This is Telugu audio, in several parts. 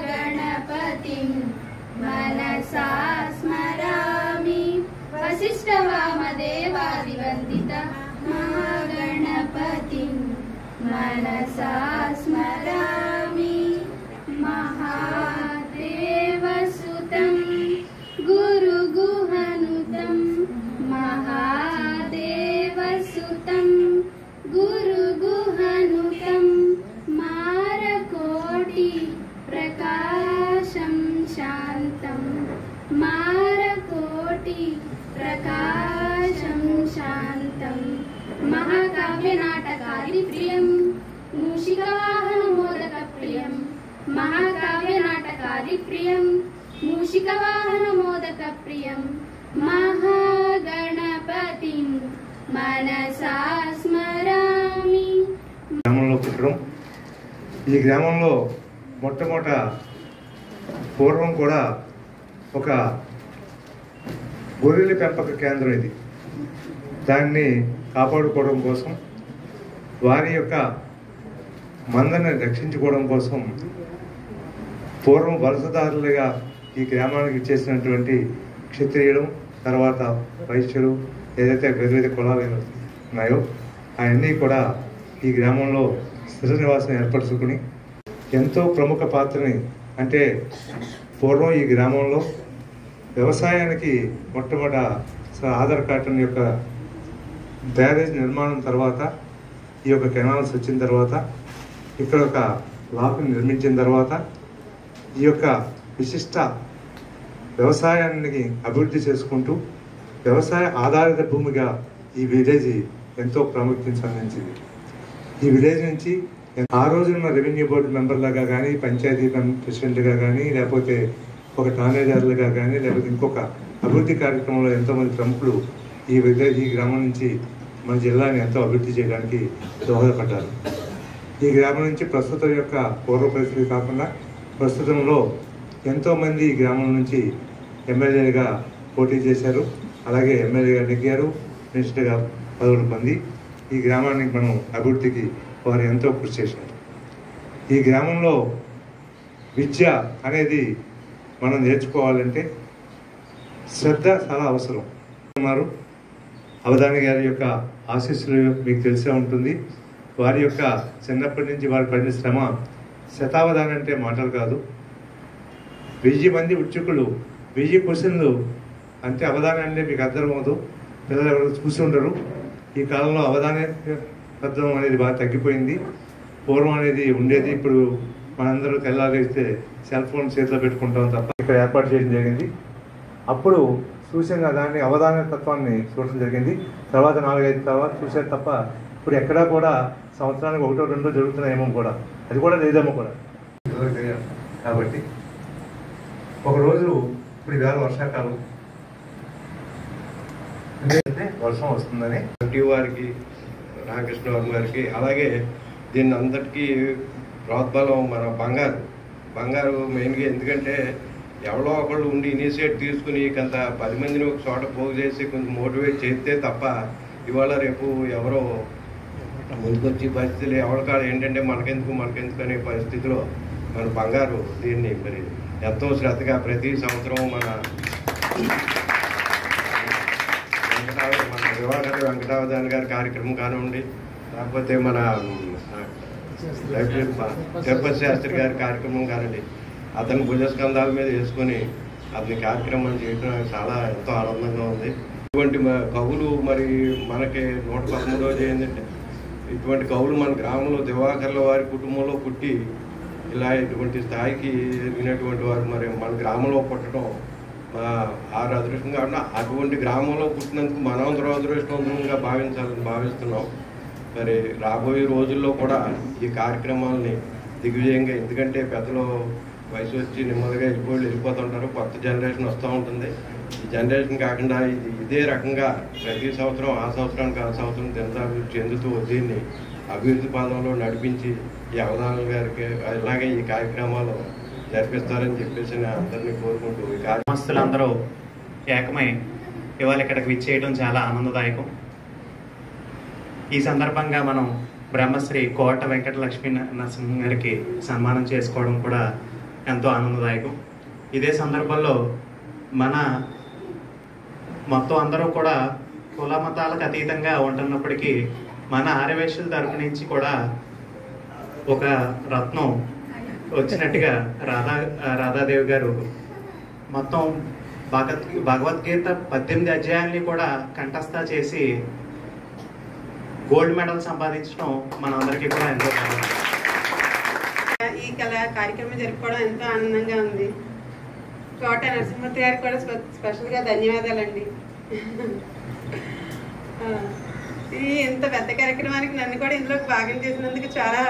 महागणपतिं मनसा स्मरामि वसिष्ठवामदेवादिवन्दित महागणपतिं मनसा स्मरामि महादेवसुतं गुरुगुहनुतं महादेवसुतं गुरुगुहनुतं मारकोटि प्रकाशं शान्तं मारकोटि प्रकाशं शान्तं महाकाव्यनाटकादिप्रियं मूषिकवाहनमोदकप्रियं महाकाव्यनाटकादिप्रियं मूषिकवाहनमोदकप्रियं महागणपतिं मनसा स्मरामि। గ్రామంలో పుట్టడం, ఈ గ్రామంలో మొట్టమొదట పూర్వం కూడా ఒక గొర్రెల పెంపక కేంద్రం ఇది. దాన్ని కాపాడుకోవడం కోసం, వారి యొక్క మందని రక్షించుకోవడం కోసం పూర్వం వలసదారులుగా ఈ గ్రామానికి ఇచ్చేసినటువంటి క్షత్రియులు, తర్వాత వైశ్యులు, ఏదైతే వివిధ కులాలు ఉన్నాయో అవన్నీ కూడా ఈ గ్రామంలో స్థిర నివాసం ఏర్పరచుకుని ఎంతో ప్రముఖ పాత్రని, అంటే పూర్వం ఈ గ్రామంలో వ్యవసాయానికి మొట్టమొదట ఆధార్ కార్టన్ యొక్క బ్యారేజ్ నిర్మాణం తర్వాత, ఈ యొక్క కెనాల్స్ వచ్చిన తర్వాత, ఇక్కడ ఒక లాక్ని నిర్మించిన తర్వాత ఈ యొక్క విశిష్ట వ్యవసాయానికి అభివృద్ధి చేసుకుంటూ వ్యవసాయ ఆధారిత భూమిగా ఈ విలేజ్ ఎంతో ప్రాముఖ్యత సాధించింది. ఈ విలేజ్ నుంచి ఆ రోజున్న రెవెన్యూ బోర్డు మెంబర్లుగా కానీ, పంచాయతీ ప్రెసిడెంట్గా కానీ, లేకపోతే ఒక ఠాణేదారులుగా కానీ, లేకపోతే ఇంకొక అభివృద్ధి కార్యక్రమంలో ఎంతోమంది ప్రముఖులు ఈ గ్రామం నుంచి మన జిల్లాని ఎంతో అభివృద్ధి చేయడానికి దోహదపడ్డారు. ఈ గ్రామం నుంచి ప్రస్తుతం యొక్క పూర్వ పరిస్థితి కాకుండా ప్రస్తుతంలో ఎంతోమంది ఈ గ్రామం నుంచి ఎమ్మెల్యేగా పోటీ చేశారు, అలాగే ఎమ్మెల్యేగా నెగ్గారు, మినిస్టర్గా పదవులు పొంది ఈ గ్రామానికి మనం అభివృద్ధికి వారు ఎంతో కృషి చేశారు. ఈ గ్రామంలో విద్య అనేది మనం నేర్చుకోవాలంటే శ్రద్ధ చాలా అవసరం. ఉన్నారు అవధాని గారి యొక్క ఆశీస్సులు మీకు తెలిసే ఉంటుంది. వారి యొక్క చిన్నప్పటి నుంచి వారి పడిన శ్రమ శతావధాని అంటే మాటలు కాదు. 1000 మంది ఉద్యోగులు 1000 క్వశ్చన్లు అంటే అవధాని అంటే మీకు అర్థమవుతూ పిల్లలు ఎవరు చూసి ఉండరు. ఈ కాలంలో అవధాని అర్థం అనేది బాగా తగ్గిపోయింది. పూర్వం అనేది ఉండేది, ఇప్పుడు మనందరూ తెల్లారేస్తే సెల్ ఫోన్ చేతిలో పెట్టుకుంటాం తప్ప ఇక్కడ ఏర్పాటు చేయడం జరిగింది. అప్పుడు చూసాం దాన్ని అవధాన తత్వాన్ని చూడటం జరిగింది. తర్వాత 4-5 తర్వాత చూసారు తప్ప ఇప్పుడు ఎక్కడా కూడా సంవత్సరానికి 1-2 జరుగుతున్నాయేమో కూడా, అది కూడా లేదేమో కూడా. కాబట్టి ఒకరోజు ఇప్పుడు ఈవేళ వర్షాకాలం వర్షం వస్తుందని వారికి, రామకృష్ణ వర్మ గారికి, అలాగే దీన్ని అందరికీ ప్రోద్బలం మన బంగారు మెయిన్గా. ఎందుకంటే ఎవరో ఒకళ్ళు ఉండి ఇనిషియేట్ తీసుకుని కొంత 10 మందిని ఒక చోట పోగు చేసి కొంచెం మోటివేట్ చేస్తే తప్ప ఇవాళ రేపు ఎవరో ముందుకొచ్చి పరిస్థితులు ఎవరికాడ ఏంటంటే మనకెందుకు అనే పరిస్థితిలో మన బంగారు దీన్ని మరి ఎంతో శ్రద్ధగా ప్రతి సంవత్సరం మన దివాకర్ వెంకటావధాని గారి కార్యక్రమం కానివ్వండి, లేకపోతే మన తిరుపతి శాస్త్రి గారి కార్యక్రమం కానివ్వండి, అతని భుజస్కంధాల మీద వేసుకొని అతని కార్యక్రమాలు చేయడం చాలా ఎంతో ఆనందంగా ఉంది. ఇటువంటి కవులు మరి మనకి 113వ జయంతి. ఇటువంటి కవులు మన గ్రామంలో దివాకర్ల వారి కుటుంబంలో పుట్టి ఇలా ఇటువంటి స్థాయికి ఎదిగినటువంటి వారు మరి మన గ్రామంలో పుట్టడం ఆరు అదృష్టంగా ఉన్న అటువంటి గ్రామంలో పుట్టినందుకు మనమందరం అదృష్టవంతంగా భావిస్తున్నాం. మరి రాబోయే రోజుల్లో కూడా ఈ కార్యక్రమాలని దిగ్విజయంగా, ఎందుకంటే పెద్దలు వయసు వచ్చి నెమ్మదిగా వెళ్ళిపోతుంటారు, కొత్త జనరేషన్ వస్తూ ఉంటుంది. ఈ జనరేషన్ కాకుండా ఇదే రకంగా ప్రతి సంవత్సరం ఆ సంవత్సరానికి ఆ సంవత్సరం దినదాభివృద్ధి చెందుతూ దీన్ని అభివృద్ధి పాదంలో నడిపించి ఈ అవధానుల గారికి అలాగే ఈ కార్యక్రమాలు జరిపిస్తారని చెప్పేసి నేను అందరినీ కోరుకుంటూ ఈ గ్రామస్తులందరూ ఏకమై ఇవాళ ఇక్కడికి విచ్చేయడం చాలా ఆనందదాయకం. ఈ సందర్భంగా మనం బ్రహ్మశ్రీ కోట వెంకట లక్ష్మీ నరసింహ గారికి సన్మానం చేసుకోవడం కూడా ఎంతో ఆనందదాయకం. ఇదే సందర్భంలో మన మొత్తం అందరూ కూడా కుల మతాలకు అతీతంగా ఉంటున్నప్పటికీ మన ఆర్యవైశ్యుల తరపు నుంచి కూడా ఒక రత్నం వచ్చినట్టుగా రాధాదేవి గారు మొత్తం భగవద్గీత 18 అధ్యాయాల్ని కూడా కంఠస్థ చేసి గోల్డ్ మెడల్ సంపాదించడం మనందరికీ కూడా ఎంతో ఈ కార్యక్రమం జరుపుకోవడం ఎంతో ఆనందంగా ఉంది. కోట నరసింహమూర్తి గారికి కూడా స్పెషల్గా ధన్యవాదాలండి. ఈ ఇంత పెద్ద కార్యక్రమానికి నన్ను కూడా ఇందులో భాగం చేసినందుకు చాలా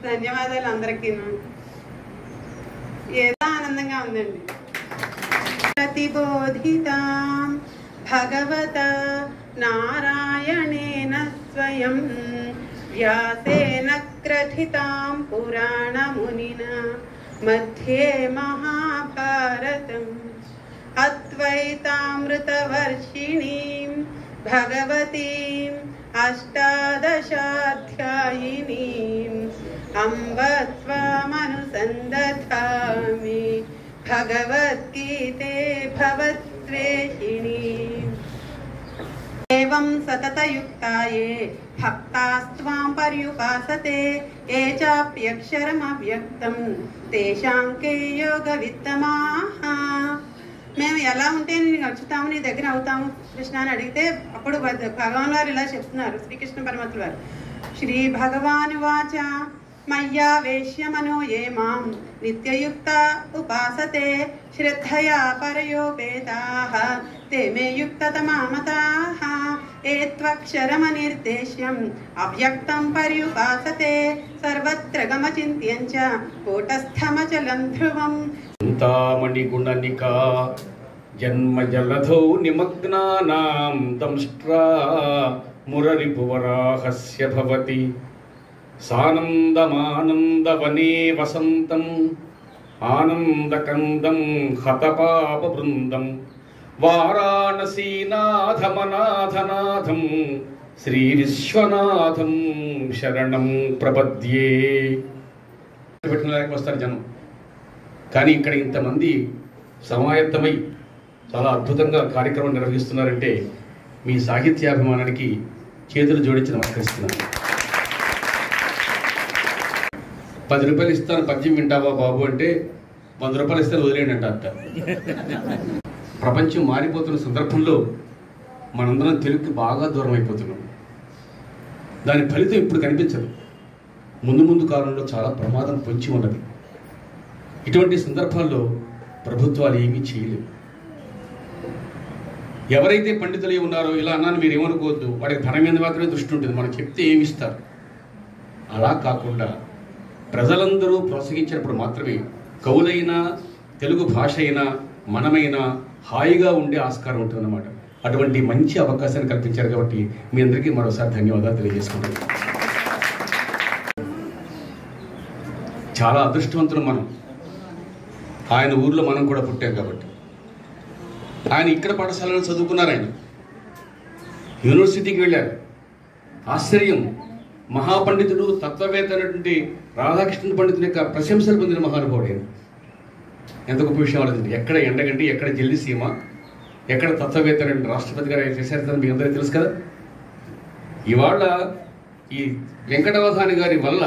ధన్యవాదాలు అందరికీ. ఏదో ఆనందంగా ఉందండి. ప్రతిబోధితాం భగవత నారాయణేన స్వయం వ్యాసేన గ్రథితాం పురాణమునినా మధ్యే మహాభారతం అద్వైతామృతవర్షిణీం భగవతీం అష్టాదశాధ్యాయినీం అంబ త్వామనుసందధామి భగవద్గీతే భవద్వేషిణీం. ఏవం సతతయుక్తాయే భక్తాస్త్వాం పర్యుపాసతే ఏ చాప్యక్షరమవ్యక్తం తేషాం కే యోగవిత్తమాః. మేము ఎలా ఉంటే నేను నచ్చుతాము, నీ దగ్గర అవుతాము కృష్ణ అని అడిగితే అప్పుడు భగవాన్ వారు ఇలా చెప్తున్నారు, శ్రీకృష్ణ పరమాత్మ వారు. శ్రీ భగవాను వాచ మయ్యా వేశ్యమనో ఏ మాం నిత్యయుక్త ఉపాసతే శ్రద్ధయా పరయోపేతాః ते मे युक्ततमामताः एत्वक्षरमनिर्देश्यम् अव्यक्तं पर्युपासते सर्वत्र गमचिन्त्यं च कूटस्थमचलं ध्रुवम्. चिन्तामणिगुणनिका जन्मजलधौ निमग्नानां दंष्ट्रा मुररिपुवराहस्य भवति सानन्दमानन्दवने वसन्तं आनन्दकन्दं हतपापवृन्दं వారాణసీనాథమనాథనాథం శ్రీ విశ్వనాథం శరణం ప్రపద్యే. పెట్టడానికి వస్తారు జనం, కానీ ఇక్కడ ఇంతమంది సమాయత్తమై చాలా అద్భుతంగా కార్యక్రమం నిర్వహిస్తున్నారంటే మీ సాహిత్యాభిమానానికి చేతులు జోడించి నమస్కరిస్తున్నాను. 10 రూపాయలు ఇస్తాను పద్యం వింటావా బాబు అంటే 100 రూపాయలు ఇస్తాను వదిలేండి అంట అత్త. ప్రపంచం మారిపోతున్న సందర్భంలో మనందరం తెలుగుకి బాగా దూరం అయిపోతున్నాం. దాని ఫలితం ఇప్పుడు కనిపించదు, ముందు ముందు కాలంలో చాలా ప్రమాదం పొంచి ఉన్నది. ఇటువంటి సందర్భాల్లో ప్రభుత్వాలు ఏమీ చేయలేవు. ఎవరైతే పండితులు ఉన్నారో ఇలా అన్నాను మీరు ఏమనుకోవద్దు, వాడికి ధనం మీద మాత్రమే దృష్టి ఉంటుంది, మనం చెప్తే ఏమి ఇస్తారు. అలా కాకుండా ప్రజలందరూ ప్రోత్సహించినప్పుడు మాత్రమే కవులైనా తెలుగు భాష అయినా మనమైనా హాయిగా ఉండే ఆస్కారం ఉంటుందన్నమాట. అటువంటి మంచి అవకాశాన్ని కల్పించారు కాబట్టి మీ అందరికీ మరోసారి ధన్యవాదాలు తెలియజేసుకుంటాను. చాలా అదృష్టవంతులు మనం, ఆయన ఊర్లో మనం కూడా పుట్టాం కాబట్టి. ఆయన ఇక్కడ పాఠశాలలో చదువుకున్నారు, ఆయన యూనివర్సిటీకి వెళ్ళారు. ఆశ్చర్యం, మహాపండితుడు తత్వవేత్త అయినటువంటి రాధాకృష్ణ పండితుని యొక్క ప్రశంసలు పొందిన మహానుభావుడు ఆయన. ఎంత గొప్ప విషయం ఆలోచించి, ఎక్కడ ఎండగంటి, ఎక్కడ జల్లి సీమ, ఎక్కడ తత్వవేత్త రాష్ట్రపతి గారు చేశారని మీ అందరికీ తెలుసు కదా. ఇవాళ ఈ వెంకటవధాని గారి వల్ల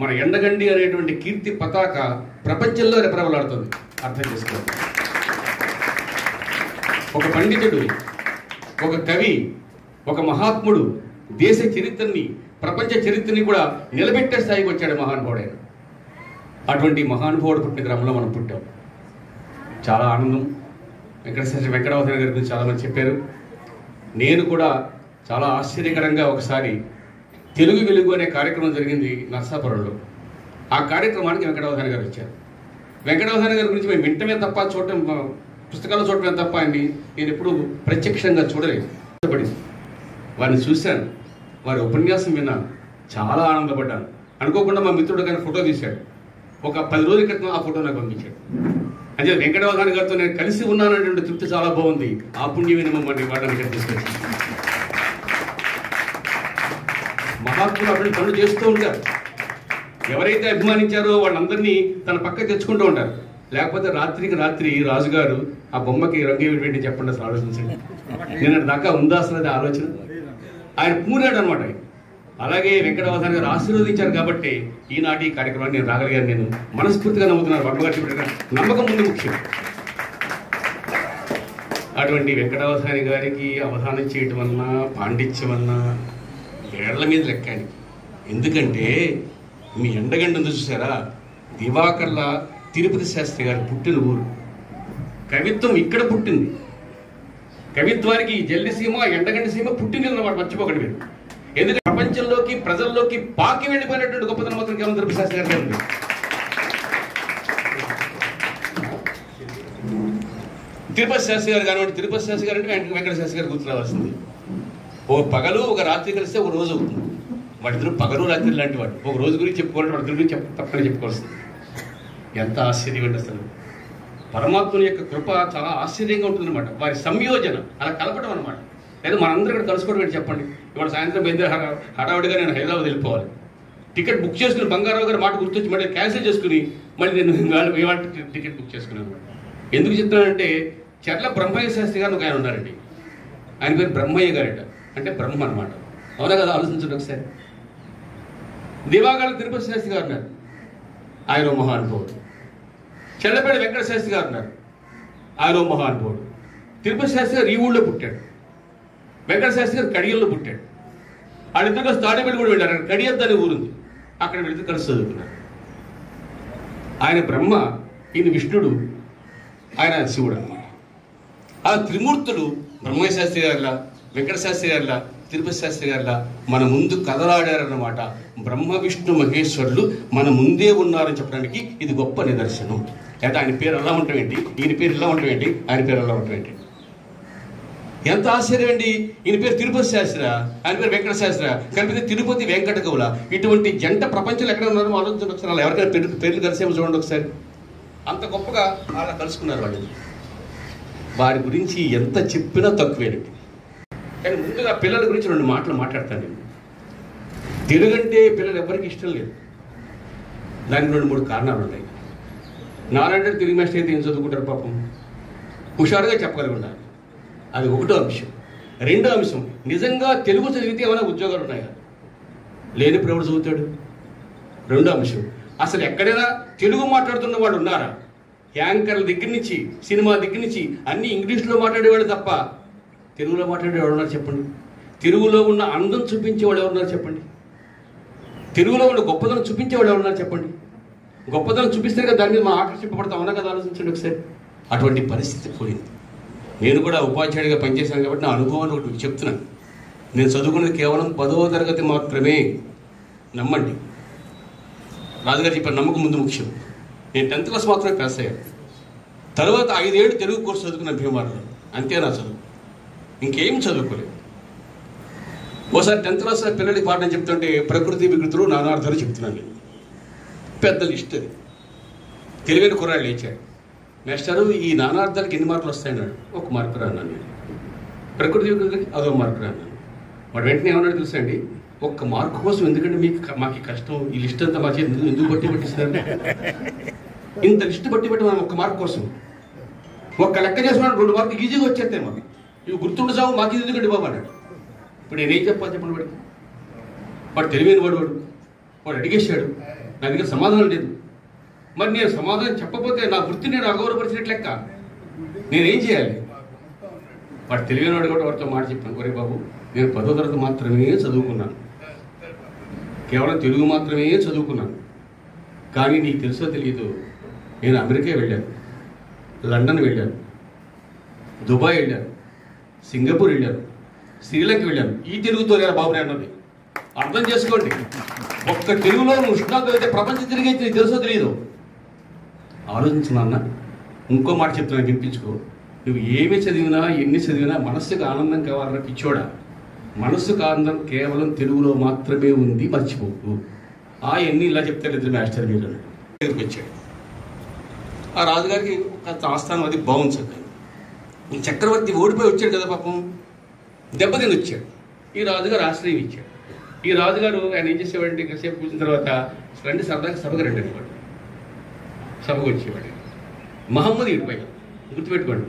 మన ఎండగండి అనేటువంటి కీర్తి పతాక ప్రపంచంలో రెపరెపలాడుతుంది. అర్థం చేసుకోవాలి. ఒక పండితుడు, ఒక కవి, ఒక మహాత్ముడు దేశ చరిత్రని, ప్రపంచ చరిత్రని కూడా నిలబెట్టే స్థాయికి వచ్చాడు మహానుభావుడైన. అటువంటి మహానుభావుడు పుట్టిన గ్రామంలో మనం పుట్టాం. చాలా ఆనందం. వెంకటవసన గారి గురించి చాలామంది చెప్పారు. నేను కూడా చాలా ఆశ్చర్యకరంగా ఒకసారి తెలుగు వెలుగు అనే కార్యక్రమం జరిగింది నర్సాపురంలో. ఆ కార్యక్రమానికి వెంకటవసన గారు వచ్చారు. వెంకటవసన గారి గురించి మేము వింటమే తప్ప చూడటం, పుస్తకాలు చూడటమే తప్ప అండి నేను ఎప్పుడు ప్రత్యక్షంగా చూడలేదు. వారిని చూశాను, వారి ఉపన్యాసం విన్నాను, చాలా ఆనందపడ్డాను. అనుకోకుండా మా మిత్రుడు కానీ ఫోటో తీశాడు. ఒక 10 రోజుల క్రితం ఆ ఫోటో నాకు పంపించాడు. అంటే వెంకటవసన గారితో నేను కలిసి ఉన్నాననేటువంటి తృప్తి చాలా బాగుంది. ఆ పుణ్యమైన మమ్మల్ని వాడని ఇక్కడ తీసుకొచ్చి మహాత్ములు అటువంటి పనులు చేస్తూ ఉంటారు. ఎవరైతే అభిమానించారో వాళ్ళందరినీ తన పక్క తెచ్చుకుంటూ ఉంటారు. లేకపోతే రాత్రికి రాత్రి రాజుగారు ఆ బొమ్మకి రంగు ఏమిటి చెప్పండి అసలు ఆలోచించండి. నిన్న దాకా ఉందా అసలు అది ఆలోచన? ఆయన పూనాడు అనమాట. అలాగే వెంకటవసన గారు ఆశీర్వదించారు కాబట్టి ఈనాటి ఈ కార్యక్రమాన్ని నేను రాగలిగాను. నేను మనస్ఫూర్తిగా నమ్ముతున్నాను. వర్మగారి నమ్మకం ముందు ముఖ్యం. అటువంటి వెంకటవసన గారికి అవధానం చేయటం వలన, పాండిత్యం వలన ఏళ్ల మీద లెక్కానికి. ఎందుకంటే మీ ఎండగంట ఉంది చూసారా, దివాకర్ల తిరుపతి శాస్త్రి గారు పుట్టిన ఊరు. కవిత్వం ఇక్కడ పుట్టింది. కవిత్వానికి జల్లిసీమ, ఎండగంట సీమ పుట్టింది అన్నమాట, మర్చిపోకండి మీరు. ఎందుకంటే ప్రపంచంలోకి, ప్రజల్లోకి పాకి వెళ్ళిపోయినటువంటి గొప్పతనం మాత్రం కేవలం తిరుపతి శాస్త్రి గారు ఉంది. తిరుపతి శాస్త్రి గారు కానివ్వండి, తిరుపతి శాస్త్రి గారు అంటే వెంకట శాస్త్రి గారు గుర్తు రావాల్సింది. ఒక పగలు ఒక రాత్రి కలిస్తే ఒక రోజు అవుతుంది. వాటిద్దరు పగలు రాత్రి లాంటి వాడు. ఒక రోజు గురించి చెప్పుకోవాలంటే వాటి గురించి తప్పని చెప్పుకోవాల్సింది. ఎంత ఆశ్చర్యం అండి అసలు. పరమాత్ముని యొక్క కృప చాలా ఆశ్చర్యంగా ఉంటుందన్నమాట. వారి సంయోజన అలా కలపడం అనమాట. లేదా మనందరూ ఇక్కడ కలుసుకోవడం ఏంటి చెప్పండి. ఇవాళ సాయంత్రం బయలుదేరి హడావుడిగా నేను హైదరాబాద్ వెళ్ళిపోవాలి. టికెట్ బుక్ చేసుకుని బంగారావు గారు మాట గుర్తొచ్చి మళ్ళీ క్యాన్సిల్ చేసుకుని మళ్ళీ నేను ఇవాళ టికెట్ బుక్ చేసుకున్నాను. ఎందుకు చెప్తున్నానంటే చర్ల బ్రహ్మయ్య శాస్త్రి గారు ఒక ఆయన ఉన్నారండి. ఆయన పేరు బ్రహ్మయ్య గారట, అంటే బ్రహ్మ అనమాట. అవునా కదా? ఆలోచించండి ఒకసారి. దివాకర్ల తిరుపతి శాస్త్రి గారు ఉన్నారు, ఆయన మహానుభావుడు. చెల్లపేట వెంకట శాస్త్రి గారు ఉన్నారు, ఆయన మహానుభావుడు. తిరుపతి శాస్త్రి గారు ఈ ఊళ్ళో పుట్టాడు, వెంకట శాస్త్రి గారు కడియల్లో పుట్టాడు. వాళ్ళిద్దరు కలిసి తాడేపల్లి కూడా వెళ్ళారు. కడియద్దు అనే ఊరుంది, అక్కడ వెళితే కలిసి చదువుకున్నారు. ఆయన బ్రహ్మ, ఈయన విష్ణుడు, ఆయన శివుడు అనమాట. ఆ త్రిమూర్తులు బ్రహ్మయ్య శాస్త్రి గారిలా, వెంకట శాస్త్రి గారిలా, తిరుపతి శాస్త్రి గారిలా మన ముందు కదలాడారన్నమాట. బ్రహ్మ విష్ణు మహేశ్వరులు మన ముందే ఉన్నారని చెప్పడానికి ఇది గొప్ప నిదర్శనం. లేదా ఆయన పేరు ఎలా ఉండటం ఏంటి, ఈయన పేరు ఇలా ఉండటం ఏంటి, ఆయన పేరు ఎలా ఉండటం ఏంటి? ఎంత ఆశ్చర్యం అండి. ఈయన పేరు తిరుపతి శాస్త్రి, ఆయన పేరు వెంకట శాస్త్రి, కలిపితే తిరుపతి వెంకట కవుల. ఇటువంటి జంట ప్రపంచంలో ఎక్కడ ఉన్నారో ఆలోచన ఒకసారి. ఎవరికైనా పేర్లు కలిసేమో చూడండి ఒకసారి. అంత గొప్పగా అలా కలుసుకున్నారు వాళ్ళు. వారి గురించి ఎంత చెప్పినా తక్కువేనండి. కానీ ముందుగా పిల్లల గురించి 2 మాటలు మాట్లాడతాను నేను. తెలుగు అంటే పిల్లలు ఎవరికి ఇష్టం లేదు. దానికి 2-3 కారణాలు ఉన్నాయి. నారాయణ తెలుగు మాస్టర్ అయితే ఏం చదువుకుంటారు పాపం, హుషారుగా చెప్పగలిగి ఉండాలి. అది ఒకటో అంశం. రెండో అంశం, నిజంగా తెలుగు చదివితే ఏమైనా ఉద్యోగాలు ఉన్నాయా? లేనిప్పుడు ఎవరు చదువుతాడు? రెండో అంశం, అసలు ఎక్కడైనా తెలుగు మాట్లాడుతున్న వాళ్ళు ఉన్నారా? యాంకర్ల దగ్గర నుంచి, సినిమా దగ్గర నుంచి అన్ని ఇంగ్లీష్లో మాట్లాడేవాళ్ళు తప్ప తెలుగులో మాట్లాడేవాళ్ళు ఉన్నారు చెప్పండి? తెలుగులో ఉన్న అందం చూపించేవాళ్ళు ఎవరున్నారు చెప్పండి? తెలుగులో ఉన్న గొప్పదనం చూపించేవాళ్ళు ఎవరున్నారు చెప్పండి? గొప్పదనం చూపిస్తే కదా దాని మీద మనం ఆకర్షింపబడతాం. అవునా కదా? ఆలోచించండి ఒకసారి. అటువంటి పరిస్థితి పోయింది. నేను కూడా ఉపాధ్యాయుడిగా పనిచేశాను కాబట్టి నా అనుభవాన్ని ఒకటి చెప్తున్నాను. నేను చదువుకున్నది కేవలం 10వ తరగతి మాత్రమే. నమ్మండి, రాజుగారు చెప్పారు నమ్మకం ముందు ముఖ్యం. నేను 10th క్లాస్ మాత్రమే పాస్ అయ్యాను. తర్వాత 5 ఏళ్ళు తెలుగు కోర్సు చదువుకున్న భీమవరంలో. అంతే నా చదువు, ఇంకేం చదువుకోలేదు. ఓసారి 10th క్లాస్ పిల్లలకి పాఠం చెప్తుంటే ప్రకృతి వికృతులు నానార్థాలు చెప్తున్నాను నేను. పెద్ద లిస్ట్ అది. తెలివైన కుర్రాళ్ళు లేచాడు, మాస్టారు ఈ నానార్థాలకి ఎన్ని మార్కులు వస్తాయన్నాడు. 1 మార్కు రాన్నాను నేను. ప్రకృతి వికృతులకి అదో మార్కు రాన్నాను. వాడు వెంటనే ఏమన్నాడు తెలుసా అండి, 1 మార్కు కోసం ఎందుకంటే మాకు కష్టం, ఈ లిస్ట్ అంతా మా చేతి ఎందుకు పట్టిస్తారు? ఇంత లిస్ట్ బట్టి మనం 1 మార్కు కోసం ఒక్క లెక్క చేసుకున్నాడు 2 మార్కులు ఈజీగా వచ్చేస్తాయి. మాకు ఇవి గుర్తుండసావు, మాకు ఇది ఎందుకండి బాబు అన్నాడు. ఇప్పుడు నేనేం చెప్పాలి చెప్పండి? వాడు తెలివైన వాడు అడిగేశాడు, నా దగ్గర సమాధానం లేదు. మరి నేను సమాధానం చెప్పకపోతే నా వృత్తిని నేను అగౌరవపరిచినట్లు లెక్క. నేనేం చేయాలి? వాడు తెలివైన వాడు కూడా వాడితో మాట చెప్పాను, ఒరే బాబు నేను 10వ తరగతి మాత్రమే చదువుకున్నాను, కేవలం తెలుగు మాత్రమే చదువుకున్నాను. కానీ నీకు తెలుసో తెలియదు, నేను అమెరికా వెళ్ళాను, లండన్ వెళ్ళాను, దుబాయ్ వెళ్ళాను, సింగపూర్ వెళ్ళాను, శ్రీలంక వెళ్ళాను. ఈ తెలుగుతో లేదా బాబు అన్నది అర్థం చేసుకోండి. ఒక్క తెలుగులో నువ్వు ఉష్ణోగ్రత అయితే ప్రపంచం తిరిగి నీకు తెలుసో తెలియదు. ఆలోచించున్నా. ఇంకో మాట చెప్తున్నా, వినిపించుకో. నువ్వు ఏమి చదివినా ఎన్ని చదివినా మనస్సుకు ఆనందం కావాలన్న పిచ్చోడా. మనస్సుకు ఆనందం కేవలం తెలుగులో మాత్రమే ఉంది, మర్చిపోకు. ఎన్ని ఇలా చెప్తారు ఇద్దరు మాస్టర్ మీరు దగ్గరికి వచ్చాడు. ఆ రాజుగారికి ఆస్థానం అది బాగుంది. ఈ చక్రవర్తి ఓడిపోయి వచ్చాడు కదా పాపం, దెబ్బతిని వచ్చాడు. ఈ రాజుగారు ఆశ్రయం ఇచ్చాడు. ఈ రాజుగారు ఆయన ఏం చేసేవాడంటే కాసేపు కూర్చున్న తర్వాత రండి సరదాగా సభకు రండి అనేవాడు. సభకు వచ్చేవాడు మహమ్మదీయుడు పైగా, గుర్తుపెట్టుకోండి.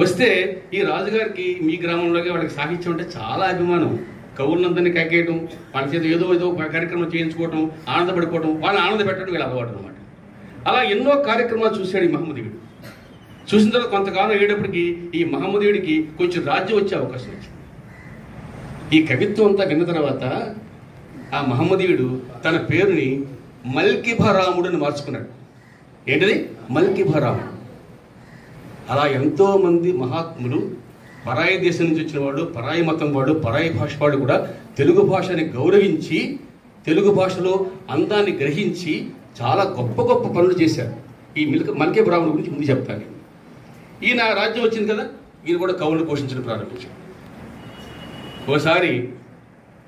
వస్తే ఈ రాజుగారికి మీ గ్రామంలోకి వాళ్ళకి సాహిత్యం అంటే చాలా అభిమానం. కవులందరినీ కక్కేయడం, వాళ్ళ చేత ఏదో కార్యక్రమం చేయించుకోవడం, ఆనందపడిపోవడం, వాళ్ళని ఆనంద పెట్టడం వీళ్ళు అలవాటు అనమాట. అలా ఎన్నో కార్యక్రమాలు చూశాడు ఈ మహమ్మదీయుడు. చూసిన తర్వాత కొంతకాలం అయ్యేటప్పటికి ఈ మహమ్మదీయుడికి కొంచెం రాజ్యం వచ్చే అవకాశం వచ్చింది. ఈ కవిత్వం అంతా విన్న తర్వాత ఆ మహమ్మదీయుడు తన పేరుని మల్కిభరాముడు అని మార్చుకున్నాడు. ఏంటిది? మల్కిభరాముడు. అలా ఎంతో మంది మహాత్ములు పరాయి దేశం నుంచి వచ్చిన వాడు, పరాయి మతం వాడు, పరాయి భాష వాడు కూడా తెలుగు భాషని గౌరవించి తెలుగు భాషలో అందాన్ని గ్రహించి చాలా గొప్ప గొప్ప పనులు చేశారు. ఈ మల్కిభరాముడు గురించి ముందు చెప్తాను. ఈయన రాజ్యం వచ్చింది కదా, ఈయన కూడా కవులు పోషించడం ప్రారంభించాడు. ఓసారి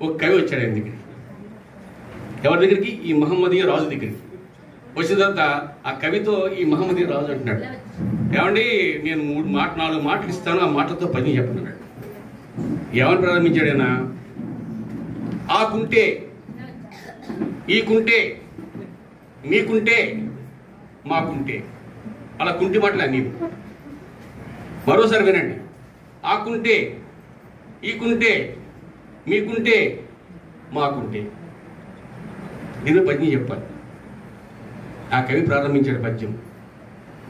ఒక కవి వచ్చాడు ఆయన దగ్గరికి. ఎవరి దగ్గరికి? ఈ మహమ్మదీయ రాజు దగ్గరికి. వచ్చిన తర్వాత ఆ కవితో ఈ మహమ్మదీయ రాజు అంటున్నాడు, ఏమండి నేను 4 మాటలు ఇస్తాను, ఆ మాటలతో పని చెప్పన్నాడు. ఏమని ప్రారంభించాడు ఆయన? ఆకుంటే, ఈకుంటే, మీకుంటే, మాకుంటే. అలా కుంటి మాటలు అన్నీ. మరోసారి వినండి. ఆకుంటే, ఈకుంటే, మీకుంటే, మాకుంటే. దీని పద్యం చెప్పాలి. ఆ కవి ప్రారంభించాడు పద్యం.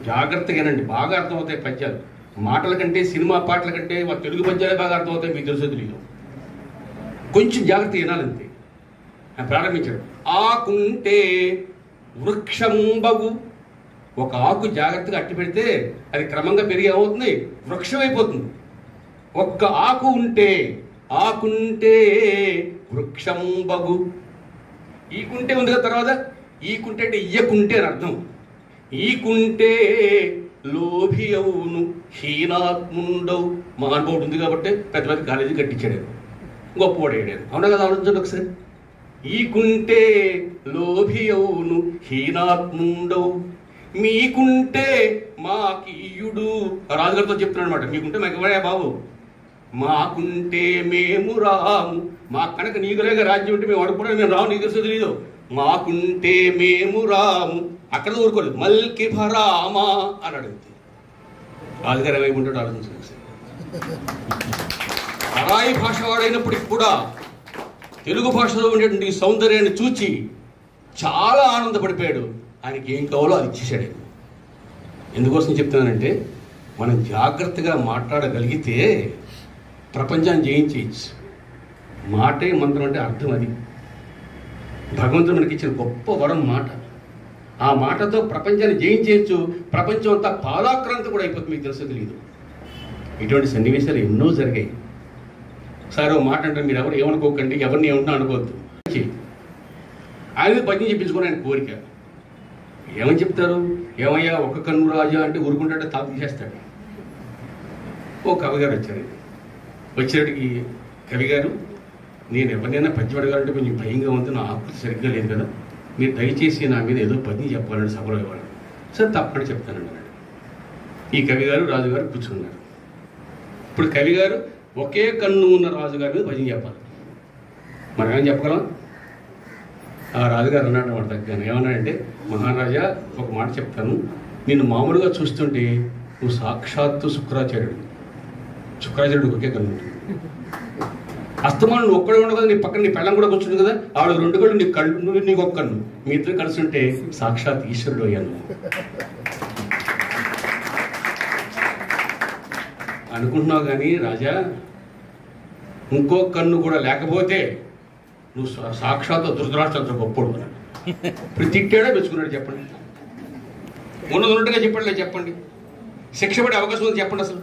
జాగ్రత్తగా వినండి, బాగా అర్థమవుతాయి పద్యాలు. మాటల కంటే, సినిమా పాటల కంటే తెలుగు పద్యాలే బాగా అర్థమవుతాయి, మీకు తెలుసో తెలియదు. కొంచెం జాగ్రత్త వినాలంతే. ఆయన ప్రారంభించాడు. ఆకుంటే వృక్షంబగు. ఒక ఆకు జాగ్రత్తగా అట్టి పెడితే అది క్రమంగా పెరిగి ఏమవుతుంది? వృక్షం అయిపోతుంది. ఒక్క ఆకు ఉంటే, ఆకుంటే వృక్షంబగు. ఈకుంటే ఉంది కదా తర్వాత, ఈకుంటే అంటే ఇయ్యకుంటే అని అర్థం. ఈకుంటే లోభి అవును హీనాత్ముండవు. మహానుభావుడు ఉంది కాబట్టి పెద్ద పెద్ద కాలేజీ కట్టించాడు, గొప్పవాడాడు. అవునా కదా? ఆలోచించండి ఒకసారి. ఈకుంటే లోభి అవును హీనాత్ముండవు, మీకుంటే మాకీయుడు. రాజుగారితో చెప్తున్నాడు అనమాట. మీకుంటే మాకు ఇవ్వడా బాబు, మాకుంటే మేము రాము. మా కనుక నీకులేగా రాజ్యం ఉంటే మేము అడుగుకోవడం, మేము రాము, నీకు తెలుసు తెలీదు. మాకుంటే మేము రాము. అక్కడ ఊరుకోలేదు, మల్కిభరామా అని అడిగితే రాజుగారు ఏమైపుంటాడు ఆలోచించండి. పరాయి భాష వాడైనప్పటికి కూడా తెలుగు భాషలో ఉండేటువంటి సౌందర్యాన్ని చూచి చాలా ఆనందపడిపోయాడు. ఆయనకి ఏం కావాలో అది ఇచ్చేసాడు. ఎందుకోసం చెప్తున్నానంటే, మనం జాగ్రత్తగా మాట్లాడగలిగితే ప్రపంచాన్ని జయించేయచ్చు. మాటే మంత్రం అంటే అర్థం అది. భగవంతుడు మనకి ఇచ్చిన గొప్ప వరం మాట. ఆ మాటతో ప్రపంచాన్ని జయించేయచ్చు. ప్రపంచం అంతా పాదాక్రాంతి కూడా అయిపోతుంది, మీకు తెలుసో తెలియదు. ఇటువంటి సన్నివేశాలు ఎన్నో జరిగాయి. సరే మాట అంటే మీరు ఎవరు ఏమనుకోకండి, ఎవరిని ఏమన్నా అనుకోవద్దు. ఆయన పద్యం చెప్పించుకొని ఆయన కోరిక. ఏమని చెప్తారు? ఏమయ్యా ఒక కన్ను రాజా అంటే ఊరుకుంటాడే, తాపు తీసేస్తాడు. ఓ కవిగారు వచ్చారు. వచ్చేటికి కవిగారు, నేను ఎవరినైనా పద్యం అడగాలంటే కొంచెం భయంగా ఉంది, నా ఆకృతి సరిగ్గా లేదు కదా, మీరు దయచేసి నా మీద ఏదో పద్యం చెప్పాలంటే సభలో ఇవ్వాలి. సరే తప్పకుండా చెప్తానండి అన్నాడు. ఈ కవిగారు రాజుగారు కూర్చున్నారు. ఇప్పుడు కవిగారు ఒకే కన్ను ఉన్న రాజుగారి మీద పద్యం చెప్పాలి. మనం ఏమని చెప్పగలం? ఆ రాజుగారు అన్నాడు మాట తగ్గాను. ఏమన్నాడంటే, మహారాజా ఒక మాట చెప్తాను, నిన్ను మామూలుగా చూస్తుంటే నువ్వు సాక్షాత్తు శుక్రాచార్యుడు. శుక్రాచార్యుడు ఒకే కన్ను ఉంటుంది. అస్తమానం నువ్వు ఒక్కడే ఉండవు కదా, నీ పక్కన నీ పెళ్ళం కూడా కూర్చుంది కదా, ఆవిడ 2 కళ్ళు, నీ కళ్ళు, నీకు ఒక్క కన్ను, మీ ఇద్దరు కలిసి ఉంటే సాక్షాత్ ఈశ్వరుడు అయ్యాను అనుకుంటున్నావు. కానీ రాజా, ఇంకో కన్ను కూడా లేకపోతే నువ్వు సాక్షాత్ ధృతరాష్ట్రంత గొప్పడు. ఇప్పుడు తిట్టాడా మెచ్చుకున్నాడు చెప్పండి, ఉన్నట్టుగా చెప్పండి, చెప్పండి. శిక్ష పడే అవకాశం ఉంది చెప్పండి. అసలు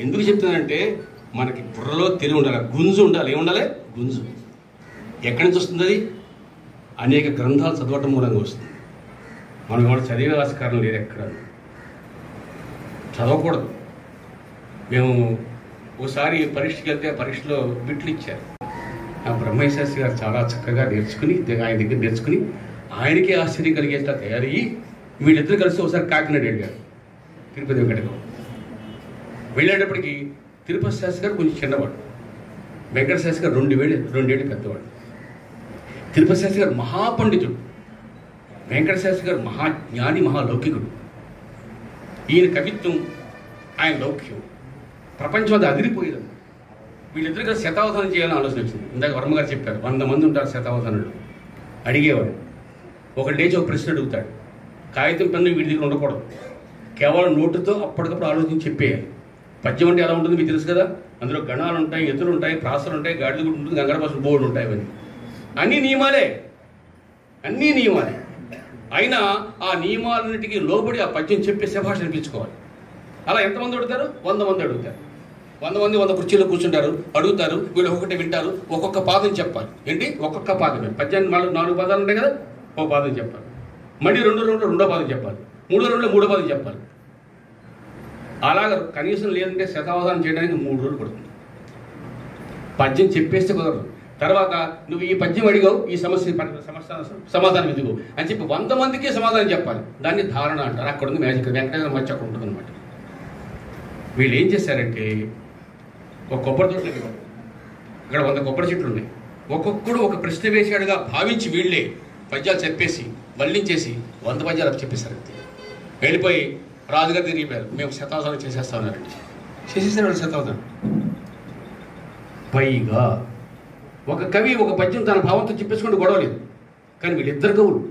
ఎందుకు చెప్తున్నానంటే మనకి బుర్రలో తెలివి ఉండాలి, గుంజు ఉండాలి. ఏముండాలి? గుంజు. ఎక్కడి నుంచి వస్తుంది అది? అనేక గ్రంథాలు చదవటం మూలంగా వస్తుంది. మనం ఎవరు చదివే ఆస్కారం లేదు, ఎక్కడ చదవకూడదు. మేము ఒకసారి పరీక్షకి వెళ్తే ఆ పరీక్షలో బిట్లు ఇచ్చారు. ఆ బ్రహ్మయ్య శాస్త్రి గారు చాలా చక్కగా నేర్చుకుని, ఆయన దగ్గర నేర్చుకుని ఆయనకే ఆశ్చర్యం కలిగేట్లా తయారయ్యి వీళ్ళిద్దరు కలిసి ఒకసారి కాకినాడ వెళ్ళారు, తిరుపతి వెంకటగౌడ. వెళ్ళేటప్పటికి తిరుపతి శాస్త్రి గారు కొంచెం చిన్నవాడు, వెంకట శాస్త్రి గారు రెండేళ్ళు పెద్దవాడు. తిరుపతి శాస్త్రి గారు మహాపండితుడు, వెంకట శాస్త్రి గారు మహాజ్ఞాని, మహాలౌకికుడు. ఈయన కవిత్వం, ఆయన లౌక్యం ప్రపంచం అది అదిరిపోయేది. వీళ్ళిద్దరు కలిసి శతావధానం చేయాలని ఆలోచన వచ్చింది. ఇందాక వర్మ గారు చెప్పారు 100 మంది ఉంటారు శతావధానులు. అడిగేవాడు, ఒకటి లేచి ఒక ప్రశ్న అడుగుతాడు. కాగితం పెన్ను వీడి దగ్గర ఉండకూడదు, కేవలం నోటుతో అప్పటికప్పుడు ఆలోచించి చెప్పేయాలి. పద్యం అంటే ఎలా ఉంటుంది మీకు తెలుసు కదా, అందులో గణాలు ఉంటాయి, ఎత్తులు ఉంటాయి, ప్రాసలు ఉంటాయి, గాడిద గుడి ఉంటుంది, గంగడ బస్సులు బోర్డు ఉంటాయి. అవన్నీ అన్నీ నియమాలే, అన్నీ నియమాలే. అయినా ఆ నియమాలన్నిటికీ లోబడి ఆ పద్యం చెప్పే శభాష అనిపించుకోవాలి. అలా ఎంతమంది అడుగుతారు? 100 మంది అడుగుతారు. 100 మంది 100 కుర్చీలో కూర్చుంటారు, అడుగుతారు. వీళ్ళు ఒకటి వింటారు, ఒక్కొక్క పాదం చెప్పాలి. ఏంటి? ఒక్కొక్క పాదమే. పద్యాన్ని 4 పాదాలు ఉంటాయి కదా, ఒక పాదం చెప్పాలి. మళ్ళీ 2 రౌండ్లో 2వ పాదం చెప్పాలి, 3వ రౌండ్లో 3వ పాదం చెప్పాలి. అలాగ కనీసం లేదంటే శతావధానం చేయడానికి 3 రోజులు పడుతుంది. పద్యం చెప్పేస్తే కుదరదు. తర్వాత నువ్వు ఈ పద్యం అడిగావు, ఈ సమస్య సమాధానం ఎందుకు అని చెప్పి 100 మందికి సమాధానం చెప్పాలి. దాన్ని ధారణ అంటారు. అక్కడ ఉంది మ్యాజిక్, వెంకటేశ్వర మధ్య అక్కడ ఉంటుంది అనమాట. వీళ్ళు ఏం చేశారంటే ఒక కొబ్బరి తోట, ఇక్కడ 100 కొబ్బరి చెట్లు ఉన్నాయి. ఒక్కొక్కడు ఒక ప్రశ్న వేసాడుగా భావించి వీళ్ళే పద్యాలు చెప్పేసి వల్లించేసి 100 పద్యాలు చెప్పేశారు. వెళ్ళిపోయి రాజుగారు తిరిగిపోయారు, మేము శతావధానం చేసేస్తా ఉన్నారండి. చేసేసారు వాళ్ళు శతావధానం. పైగా ఒక కవి ఒక పద్యం తన భావంతో చెప్పేసుకుంటూ గొడవలేదు. కానీ వీళ్ళిద్దరు కవులు,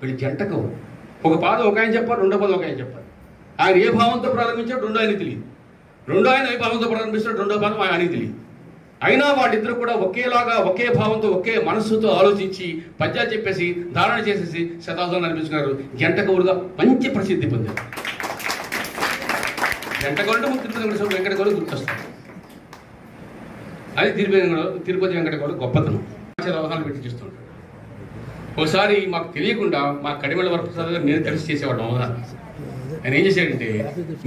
వీళ్ళు జంట కవులు. ఒక పాదం ఒక ఆయన చెప్పాలి, 2వ పాదం ఒక ఆయన చెప్పాలి. ఆయన ఏ భావంతో ప్రారంభించాడు 2వ ఆయనకి తెలియదు, 2వ ఆయన ఏ భావంతో ప్రారంభిస్తాడు 2వ పాదం ఆయనకి తెలియదు. అయినా వాళ్ళిద్దరు కూడా ఒకేలాగా, ఒకే భావంతో, ఒకే మనస్సుతో ఆలోచించి పద్యాలు చెప్పేసి ధారణ చేసేసి శతాబ్దాలు అనిపించుకున్నారు. జంట కవులుగా మంచి ప్రసిద్ధి పొందారు. జంట కవులు అంటే తిరుపతి వెంకట కవులు గుర్తొస్తారు. అది తిరుపతి వెంకట కవులు గొప్పతనం. అవగాహన పెట్టి చేస్తుంటాడు. ఒకసారి మాకు తెలియకుండా మా కడిమల వరప్రసాద్ గారు నేను కలిసి చేసేవాడు అవగాహన. ఆయన ఏం చేశాడంటే,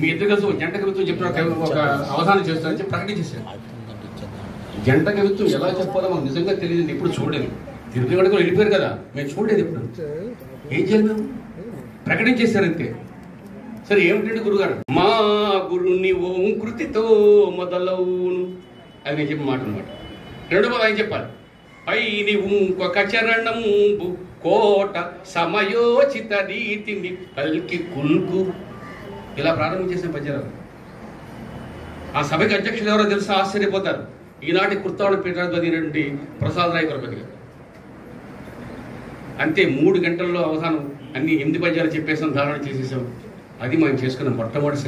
మీ ఇద్దరు కలిసి ఒక జంట కవిత్వం చెప్పిన ఒక అవధానం చేస్తానని చెప్పి ప్రకటించేశాడు. జంట కవిత్వం ఎలా చెప్పాలో మాకు నిజంగా తెలియదు, ఎప్పుడు చూడలేదు. తిరుపతి కూడా వెళ్ళిపోయారు కదా, మేము చూడలేదు ఎప్పుడు. ఏం చేయాలి? మేము ప్రకటించేశారంతే. సరే ఏమిటంటే గురుగారు, మా గురుని ఓం కృతితో మొదలవును అది నేను చెప్పిన మాట అనమాట. 2వ పాదం ఆయన చెప్పాలి. పై ఇంకొక చరణంబు కోట సమయోచిత రీతిని పల్కి కుల్కు, ఇలా ప్రారంభించేసిన పద్యాలు. ఆ సభకి అధ్యక్షులు ఎవరో తెలుసా? ఆశ్చర్యపోతారు. ఈనాటి కుర్తాడు పీఠాధిపతి నుండి ప్రసాద్ రాయ్ కులపతి గారు. అంతే 3 గంటల్లో అవధానం అన్ని 8 పద్యాలు చెప్పేసాం, ధారణ చేసేసాం. అది మనం చేసుకున్న మొట్టమొదటి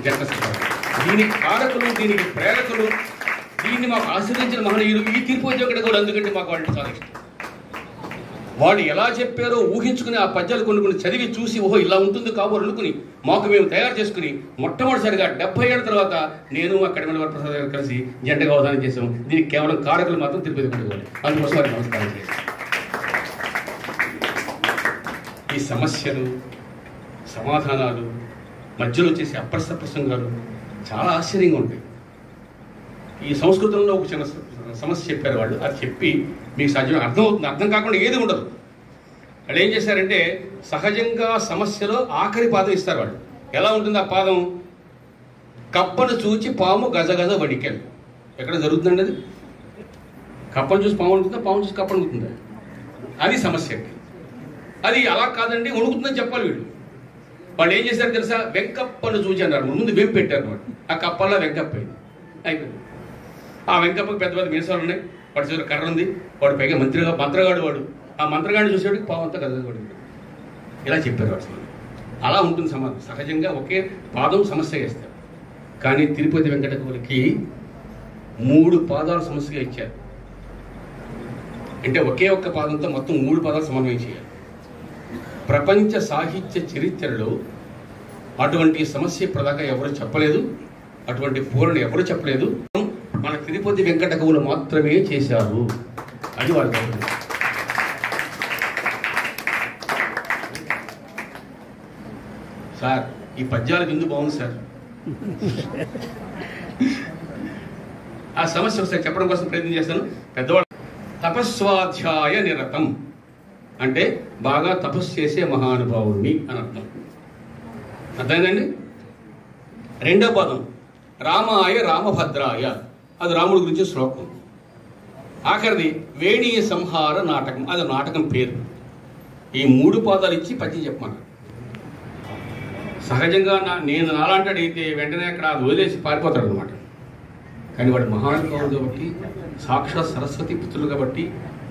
జంట శతావధానం. దీనికి కారకులు, దీనికి ప్రేరకులు, దీన్ని మాకు ఆశ్రయించిన మహనీయులు ఈ తిరుపతి వెంకట కవులు. అందుకంటే మాకు వాళ్ళు చాలా ఇష్టం. వాళ్ళు ఎలా చెప్పారో ఊహించుకుని ఆ పద్యాలు కొన్ని చదివి చూసి ఓహో ఇలా ఉంటుంది కాబోలు అనుకుని మాకు మేము తయారు చేసుకుని మొట్టమొదటిసారిగా 70 ఏళ్ళ తర్వాత నేను మా కడిమల వరప్రసాద్ గారు కలిసి జంటగా అవధానం చేసాం. దీనికి కేవలం కారకులు మాత్రం తిరుపతి వెంకట కవులు. అందుకోసం వారికి నమస్కారం చేస్తాం. ఈ సమస్యలు, సమాధానాలు, మధ్యలో చేసే అప్రస్త ప్రసంగాలు చాలా ఆశ్చర్యంగా ఉంటాయి. ఈ సంస్కృతంలో ఒక చిన్న సమస్య చెప్పారు వాళ్ళు. అది చెప్పి మీకు సహజంగా అర్థమవుతుంది. అర్థం కాకుండా ఏది ఉండదు. వాళ్ళు ఏం చేశారంటే, సహజంగా సమస్యలో ఆఖరి పాదం ఇస్తారు వాళ్ళు. ఎలా ఉంటుంది ఆ పాదం? కప్పను చూచి పాము గజగజ వడికెళ్ళి. ఎక్కడ జరుగుతుందండి అది? కప్పను చూసి పాము ఉంటుందా, పాము చూసి కప్పను ఉంటుందా? అది సమస్య అండి. అది అలా కాదండి, వణుకుతుందని చెప్పాలి వీళ్ళు. వాళ్ళు ఏం చేశారు తెలుసా? వెంకప్పను చూచి అన్నారు. ముందు వెంపు పెట్టారు అనమాట. ఆ కప్పల్లో వెంకప్ప అయింది, అయిపోయింది. ఆ వెంకప్పకి పెద్ద పెద్ద మీసాలు ఉన్నాయి, వాడి చేతిలో కర్ర ఉంది, వాడు పైగా మంత్రగాడు వాడు. ఆ మంత్రగాడిని చూసేవాడికి పాము అంతా కదలబడింది. ఇలా చెప్పారు వాడు. అలా ఉంటుంది సమాధానం. సహజంగా ఒకే పాదం సమస్య వేస్తారు. కానీ తిరుపతి వెంకట కవులకి 3 పాదాలు సమస్యగా ఇచ్చారు. అంటే ఒకే ఒక్క పాదంతో మొత్తం 3 పాదాలు సమన్వయం చేయాలి. ప్రపంచ సాహిత్య చరిత్రలో అటువంటి సమస్య ఇప్పటిదాకా ఎవరు చెప్పలేదు, అటువంటి పూరణ ఎవరు చెప్పలేదు. మన తిరుపతి వెంకట కవులు మాత్రమే చేశారు. అది వాళ్ళ సార్. ఈ పద్యాలకు ఎందుకు బాగుంది సార్? ఆ సమస్య ఒకసారి చెప్పడం కోసం ప్రయత్నం చేస్తాను. పెద్దవాళ్ళు తపస్వాధ్యాయ నిరతం అంటే బాగా తపస్సు చేసే మహానుభావుడిని అని అర్థం. అర్థమైందండి? రెండో పదం రామాయ రామభద్రాయ, అది రాముడి గురించి శ్లోకం. ఆఖరిది వేణీ సంహార నాటకం, అది నాటకం పేరు. ఈ 3 పాదాలు ఇచ్చి పద్యం చెప్పమన్నారు. సహజంగా నేను నాలాంటి అడిగితే వెంటనే అక్కడ అది వదిలేసి పారిపోతాడు అనమాట. కానీ వాడు మహానుభావుడు కాబట్టి, సాక్షాత్ సరస్వతి పుత్రులు కాబట్టి,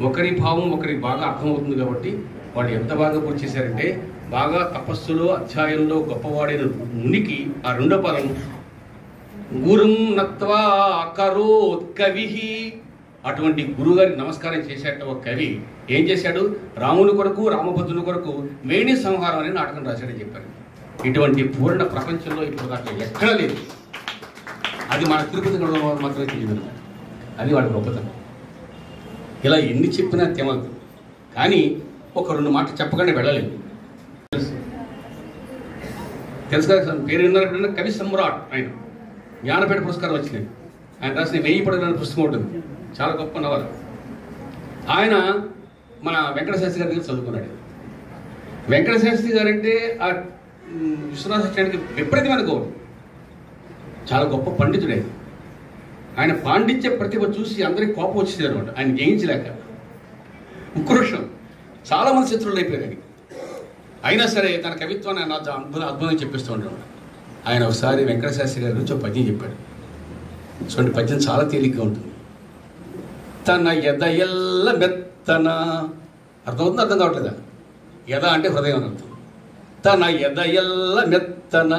ఒకరి భావం ఒకరికి బాగా అర్థమవుతుంది కాబట్టి వాడు ఎంత బాగా పూర్తి చేశారంటే, బాగా తపస్సులో అధ్యాయంలో గొప్పవాడైన మునికి ఆ రెండో పదం గురుం నత్వా కరోత్ కవి, అటువంటి గురుగారికి నమస్కారం చేసేట ఒక కవి ఏం చేశాడు? రాముని కొరకు రామభద్రుని కొరకు వేణి సంహారం అనే నాటకం రాశాడని చెప్పారు. ఇటువంటి పూర్ణ ప్రపంచంలో ఇప్పుడు దాకా ఎక్కడా లేదు. అది మన తిరుపతి గొడవ మాత్రమే తెలియదు. అది వాడి గొప్పతనం. ఇలా ఎన్ని చెప్పినా తెమదు. కానీ ఒక 2 మాటలు చెప్పకుండా వెళ్ళలేదు. తెలుసు కదా, పేరు విన్నారు. కవి సమ్రాట్ ఆయన. జ్ఞానపీఠ పురస్కారం వచ్చినాయి. ఆయన రాసిన 1000 పడగల పుస్తకం ఉంటుంది, చాలా గొప్ప నవల. ఆయన మన వెంకటశాస్త్రి గారి దగ్గర చదువుకున్నాడు. వెంకటశాస్త్రి గారంటే ఆ విశ్వనాథ సత్యానికి విపరీతమైన గౌరవం. చాలా గొప్ప పండితుడే. ఆయన పాండిత్య ప్రతిభ చూసి అందరికి కోపం వచ్చేది అనమాట. ఆయన జయించలేక ఉక్రోషం, చాలా మంది శత్రువులు అయిపోయారు. అయినా సరే తన కవిత్వాన్ని ఆయన అద్భుతంగా చెప్పిస్తూ ఉంటాడు. ఆయన ఒకసారి వెంకటశాస్త్రి గారి గురించి ఒక పద్యం చెప్పాడు. చూడండి, పద్యం చాలా తేలిగ్గా ఉంటుంది. తన ఎదయల్ల మెత్తన, అర్థమవుతుంది అర్థం కావట్లేదా? ఎద అంటే హృదయం అని అర్థం. తన ఎదయల్ల మెత్తన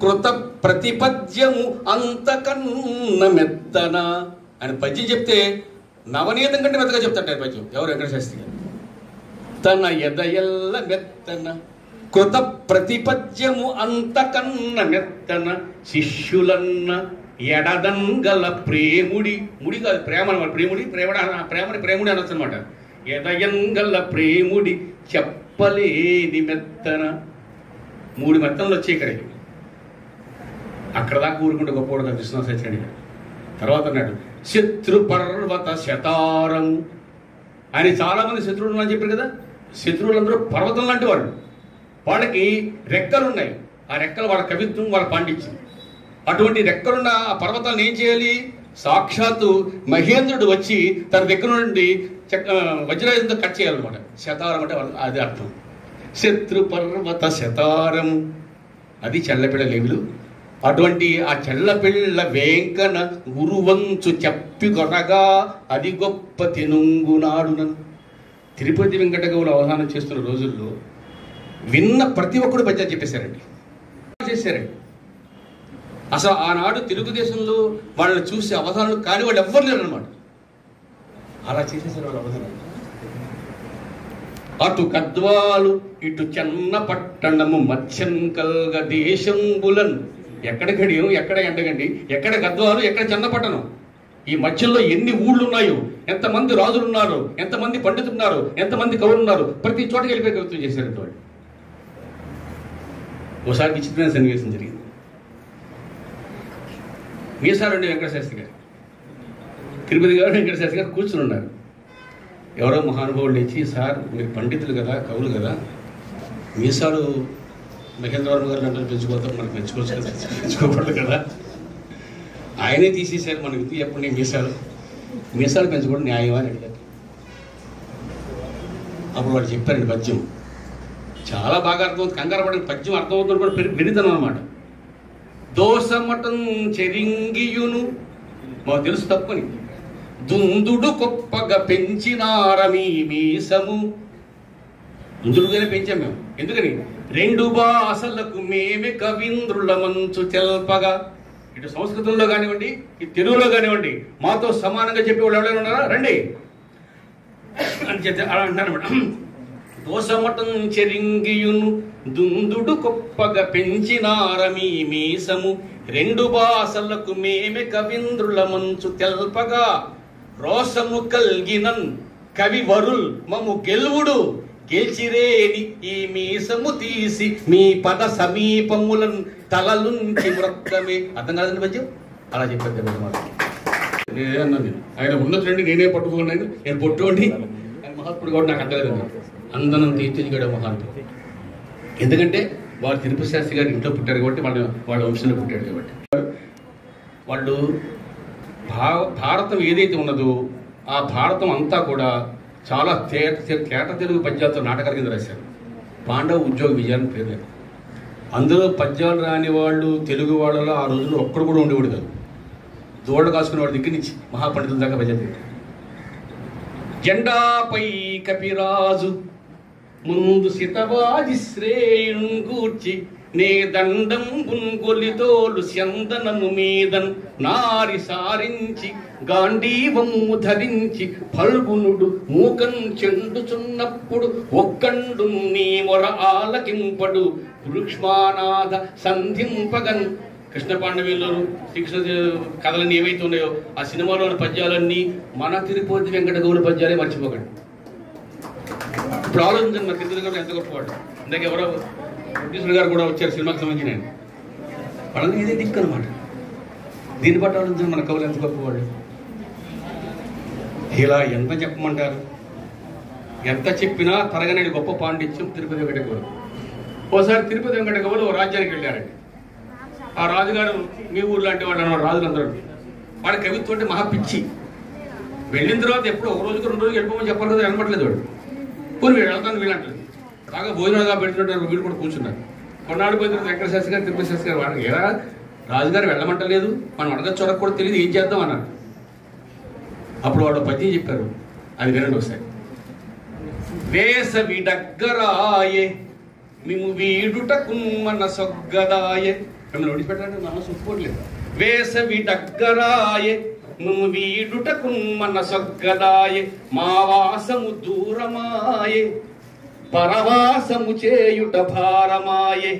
కృత ప్రతిపద్యము అంతకన్న మెత్తన. ఆయన పద్యం చెప్తే నవనీతం కంటే మెత్తగా చెప్తాడు పద్యం. ఎవరు? వెంకటశాస్త్రి గారు. తన ఎదయల్ల మెత్తన కృత ప్రతిపద్యము అంతకన్న మెత్తన శిష్యులన్న ఎడదంగల ప్రేముడి, ముడి కాదు ప్రేమ, ప్రేముడి ప్రేమని ప్రేముడి అనొచ్చు అనమాట. ఎదయంగల ప్రేముడి చెప్పలేని మెత్తన. 3 మెత్తనలు వచ్చాయి ఇక్కడికి. అక్కడ దాకా ఊరుకుంటే గొప్పవాడు కదా విశ్వనాథ సత్యాన్ని గారు. తర్వాత అన్నాడు శత్రు పర్వత శతారం. ఆయన చాలా మంది శత్రువులు ఉన్నారని చెప్పారు కదా. శత్రువులందరూ పర్వతం లాంటి వాళ్ళు. వాళ్ళకి రెక్కలు ఉన్నాయి. ఆ రెక్కలు వాళ్ళ కవిత్వం, వాళ్ళ పాండిత్యం. అటువంటి రెక్కలున్న ఆ పర్వతాలను ఏం చేయాలి? సాక్షాత్తు మహేంద్రుడు వచ్చి తన దగ్గర నుండి వజ్రాయుధంతో కట్ చేయాలన్నమాట. శతారం అంటే అది అర్థం. శత్రు పర్వత శతారం, అది చెల్లపిళ్ళ లేవులు. అటువంటి ఆ చెల్లపిళ్ళ వేంకన గురువంచు చెప్పి కొనగా అది గొప్ప తెనుంగునాడునను. తిరుపతి వెంకట కవులు అవధానం చేస్తున్న రోజుల్లో విన్న ప్రతి ఒక్కడు పద్యాలు చెప్పేశారండి, చేశారండి. అసలు ఆనాడు తెలుగుదేశంలో వాళ్ళని చూసి అవధానాలు కాని వాళ్ళు ఎవ్వరు లేరు అనమాట. అలా చేసేసారు వాళ్ళు అవధానాలు. అటు కద్వాలు ఇటు చెన్న పట్టణము మత్స్యం కల్గ దేశంబులన్. ఎక్కడ గడియం, ఎక్కడ ఎండగండి, ఎక్కడ గద్వాలు, ఎక్కడ చెన్నపట్టణం. ఈ మధ్యలో ఎన్ని ఊళ్ళు ఉన్నాయో, ఎంతమంది రాజులు ఉన్నారు, ఎంతమంది పండితులు ఉన్నారు, ఎంతమంది కవులు ఉన్నారు, ప్రతి చోటకి వెళ్ళిపోయి కవిత్వం చేశారు వాళ్ళు. ఓసారి విచిత్రమైన సన్నివేశం జరిగింది. మీసాలండి వెంకటశాస్త్రి గారు, తిరుపతి గారు వెంకటశాస్త్రి గారు కూర్చుని ఉన్నారు. ఎవరో మహానుభావులు లేచి, సార్ మీరు పండితులు కదా, కవులు కదా, మీసాలు మహేంద్రవర్మ గారు అందరూ పెంచుకోతారు, మనకు పెంచుకోవచ్చు కదా, పెంచుకోకూడదు కదా. ఆయనే తీసేశారు మనకి ఇది ఎప్పుడు మీసాలు పెంచుకోవడం న్యాయమా అని అడిగారు. అప్పుడు వాడు చెప్పారండి పద్యం చాలా బాగా అర్థమవుతుంది. కంగారు పడిన పద్యం అర్థమవుతుంది కూడా పెరిగితనం అనమాట. దోషమటం చెరింగియును, మాకు తెలుసు తప్పని, దుందుడు గొప్పగా పెంచినారమీ మీసము. దుందుడుగానే పెంచాం మేము. ఎందుకని? 2 భాషలకు మేమే కవీంద్రుల మంచు తెల్పగా. ఇటు సంస్కృతంలో కానివ్వండి, ఇటు తెలుగులో కానివ్వండి, మాతో సమానంగా చెప్పేవాళ్ళు ఎవరైనా ఉన్నారా? రండి అని చెప్తే అలా అంటారు అనమాట. కోసమటం చెరింగియును దుందుడు కొప్పగా పెంచినారమీ మీసము 2 భాషలకు మేమె కవింద్రుల మంచు తెల్పగా రోసము కల్గినన్ కవి వరుల్ మము గెలువుడు గెలిచిరేని ఈ మీసము తీసి మీ పద సమీపములను తలలుంచి మృక్కమే. అర్థం కాదండి పద్యం? అలా చెప్పారు నేనేదన్నా నేను ఆయన ఉన్నట్లండి నేనే పట్టుకున్నాను, నేను పొట్టుకోండి ఆయన మహాత్ముడు కూడా నాకు అర్థం అందనం తీర్చిగడ మహాత్ముడు. ఎందుకంటే వారు తిరుపతి శాస్త్రి గారి ఇంట్లో పుట్టారు కాబట్టి వాళ్ళ వంశంలో పుట్టాడు కాబట్టి. వాళ్ళు భారతం ఏదైతే ఉన్నదో ఆ భారతం అంతా కూడా చాలా తేట తెలుగు పద్యాలతో నాటకాల కింద రాశారు. పాండవ ఉద్యోగ విజయాన్ని పేరు లేదు. అందులో పద్యాలు రాని వాళ్ళు తెలుగు వాళ్ళలో ఆ రోజుల్లో ఒక్కడు కూడా ఉండేవాడు కాదు. దోళ్ళు కాసుకునే వాడి దగ్గర నుంచి మహాపండితుల దాకా పద్యాలు పెట్టారు. జెండాపై కపిరాజు ముందు సితవాది శ్రేయున్ గూర్చి నే దండం గున్గొలితోలు చందనము మీదన్ నారి సారించి గాంధీవము ధరించి ఫల్గునుడు మూకం చెండుచున్నప్పుడు ఒక్కండు నీ మొర ఆలకింపడు వృక్ష్మానాథ సంధింపగన్. కృష్ణ పాండవీలు శ్రీకృష్ణ కథలన్నీ ఏవైతే ఉన్నాయో ఆ సినిమాలోని పద్యాలన్నీ మన తిరుపతి వెంకట గౌడ పద్యాలే మర్చిపోకండి. ఇప్పుడు ఆలోచించండి, మన తిరుపతి ఎంత గొప్పవాడు. ఇందాక ఎవరో ప్రొడ్యూసర్ గారు కూడా వచ్చారు సినిమాకి సంబంధించిన ఆయన. వాళ్ళని ఇదే దిక్కు అనమాట. దీన్ని బట్టి ఆలోచించండి మన కవులు ఎంత గొప్పవాడు. ఇలా ఎంత చెప్పమంటారు? ఎంత చెప్పినా తరగని గొప్ప పాండిత్యం తిరుపతి వెంకట గౌడ. ఓసారి తిరుపతి వెంకట గౌడ ఓ రాజ్యానికి వెళ్ళారండి. ఆ రాజుగారు మీ ఊర్లో అంటే వాళ్ళు అన్నారు రాజులందరూ. వాడి కవిత్వం అంటే మహా పిచ్చి. వెళ్ళిన తర్వాత ఎప్పుడు ఒక రోజుకి 2 రోజులు వెళ్ళిపోమని చెప్పాలి కదా, అనబట్లేదు వాడు. పోనీ వీడు వెళ్తాను వీళ్ళంటారు. బాగా భోజనాలుగా పెడుతుంటారు, వీళ్ళు కూడా కూర్చున్నారు. కొన్నాడు పోయిన తర్వాత వెంకట శాస్త్రి గారు తిరుపతి శాస్త్రి గారు వాడు ఎలా రాజుగారు వెళ్ళమంటలేదు, మనం అడగచ్చు చొరకు కూడా తెలియదు, ఏం చేద్దాం అన్నారు. అప్పుడు వాడు పద్యం చెప్పారు, అది వినండి ఒకసారి. వేసవి దగ్గరాయే మేము వీడుటకు మన సొగ్గదాయే. మిమ్మల్ని ఒడిచిపెట్టాలంటే మనసు ఒప్పుకోవట్లేదు. వేసవి దగ్గరాయే మేము వీడుటకు మన సొగ్గదాయే మా వాసము దూరమాయే పరవాసము చేయుట భారమాయే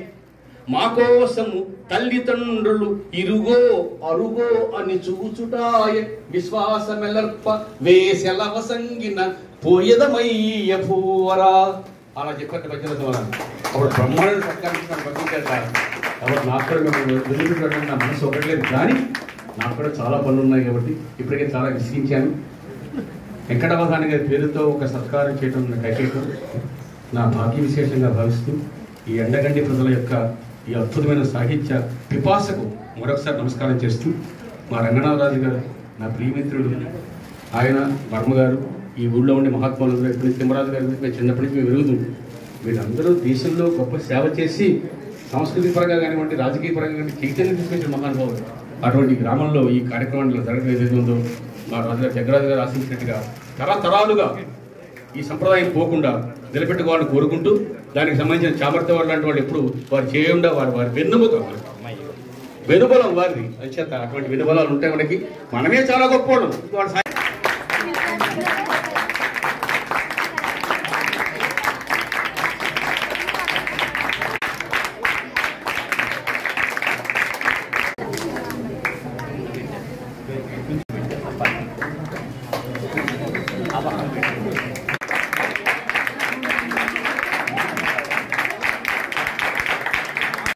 మా కోసము తల్లిదండ్రులు ఇరుగో అరుగో అని చూచుటాయే విశ్వాసమెలర్ప వేసెలవ సంగిన పోయదమయ్య పూవరా. అలా చెప్పండి పద్యం ద్వారా. అప్పుడు బ్రహ్మాండ సత్కారం పంపించారు. కాబట్టి నాకు కూడా మేము వెళ్ళిపెట్టడం నా మనసు ఒకట్లేదు, కానీ నాకు కూడా చాలా పనులు ఉన్నాయి కాబట్టి ఇప్పటికే చాలా విసిగించాను. వెంకటవధాని గారి పేరుతో ఒక సత్కారం చేయడం కైకేయటం నా భాగ్య విశేషంగా భావిస్తూ ఈ ఎండగండి ప్రజల యొక్క ఈ అద్భుతమైన సాహిత్య పిపాసకు మరొకసారి నమస్కారం చేస్తూ, మా రంగనాథరాజు గారు నా ప్రియమిత్రుడు, ఆయన వర్మ గారు, ఈ ఊళ్ళో ఉండే మహాత్ములందరూ ఎప్పుడు తిమ్మరాజు గారి గురించి మేము చిన్నప్పటి నుంచి మేము ఎరుగుతుంది. వీళ్ళందరూ దేశంలో గొప్ప సేవ చేసి సాంస్కృతిక పరంగా కానివ్వండి, రాజకీయ పరంగా కానీ చైతన్యం తీసుకొచ్చిన మహానుభావులు. అటువంటి గ్రామంలో ఈ కార్యక్రమాల్లో జరగడం ఏదైతే ఉందో మా రాజుగారు జగ్గరాజు గారు ఆశించినట్టుగా తరతరాలుగా ఈ సంప్రదాయం పోకుండా నిలబెట్టుకోవాలని కోరుకుంటూ, దానికి సంబంధించిన చామర్థ్య వాళ్ళు లాంటి వాళ్ళు ఎప్పుడు వారు చేయకుండా వారి వెనుబలం వారిది అంచేత అటువంటి వెనుబలాలు ఉంటాయి మనకి. మనమే చాలా గొప్పవాళ్ళం. వాడు apa?